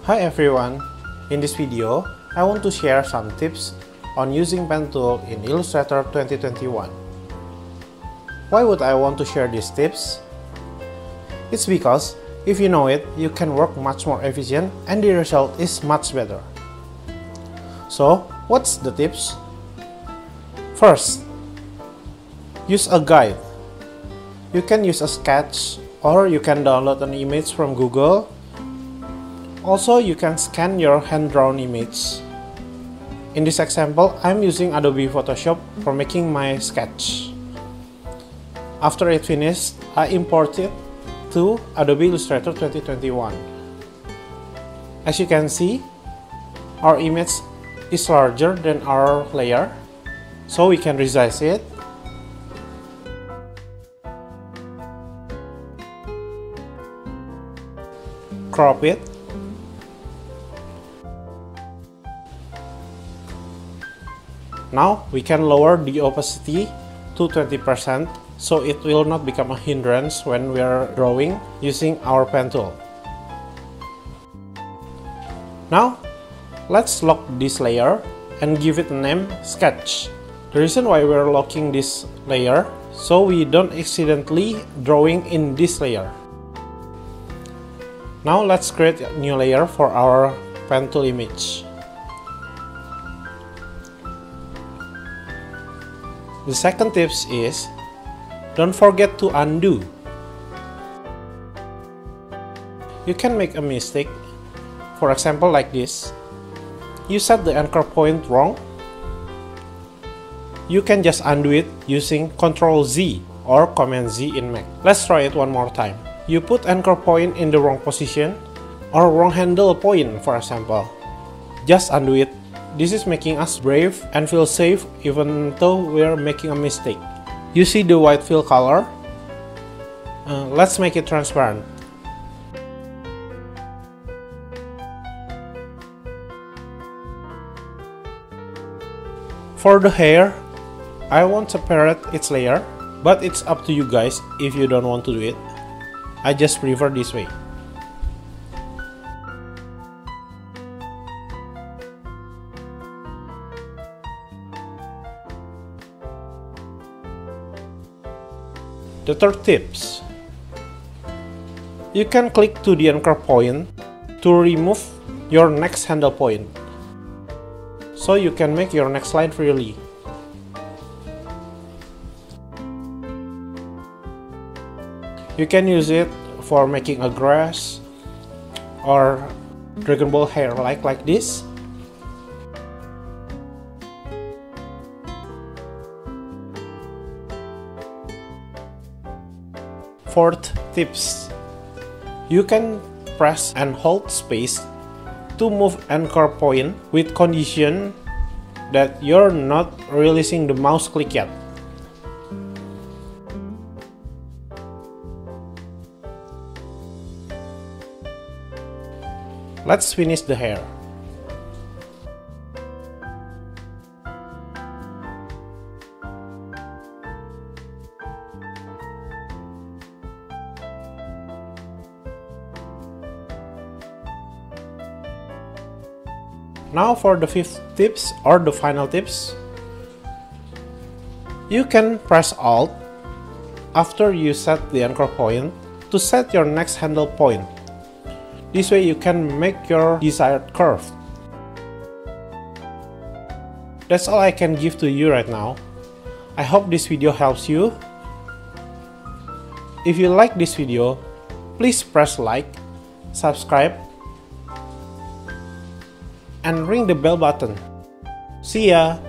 Hi everyone! In this video, I want to share some tips on using pen tool in Illustrator 2021. Why would I want to share these tips? It's because if you know it, you can work much more efficient and the result is much better. So, what's the tips? First, use a guide. You can use a sketch or you can download an image from Google. Also, you can scan your hand-drawn image. In this example, I'm using Adobe Photoshop for making my sketch. After it finished, I import it to Adobe Illustrator 2021. As you can see, our image is larger than our layer, so we can resize it. Crop it. Now we can lower the opacity to 20% so it will not become a hindrance when we are drawing using our pen tool. Now let's lock this layer and give it a name Sketch. The reason why we're locking this layer so we don't accidentally drawing in this layer. Now let's create a new layer for our pen tool image. The second tips is, don't forget to undo. You can make a mistake, for example like this. You set the anchor point wrong. You can just undo it using Ctrl Z or Command Z in Mac. Let's try it one more time. You put anchor point in the wrong position or wrong handle point, for example. Just undo it. This is making us brave and feel safe even though we're making a mistake. You see the white fill color? Let's make it transparent. For the hair, I won't separate its layer, but it's up to you guys if you don't want to do it. I just prefer this way. The third tips. You can click to the anchor point to remove your next handle point, so you can make your next line freely. You can use it for making a grass or Dragon Ball hair like this. Fourth tips. You can press and hold space to move anchor point with condition that you're not releasing the mouse click yet. Let's finish the hair. Now for the fifth tips or the final tips. You can press Alt after you set the anchor point to set your next handle point. This way you can make your desired curve. That's all I can give to you right now. I hope this video helps you. If you like this video, please press like, subscribe, and ring the bell button. See ya!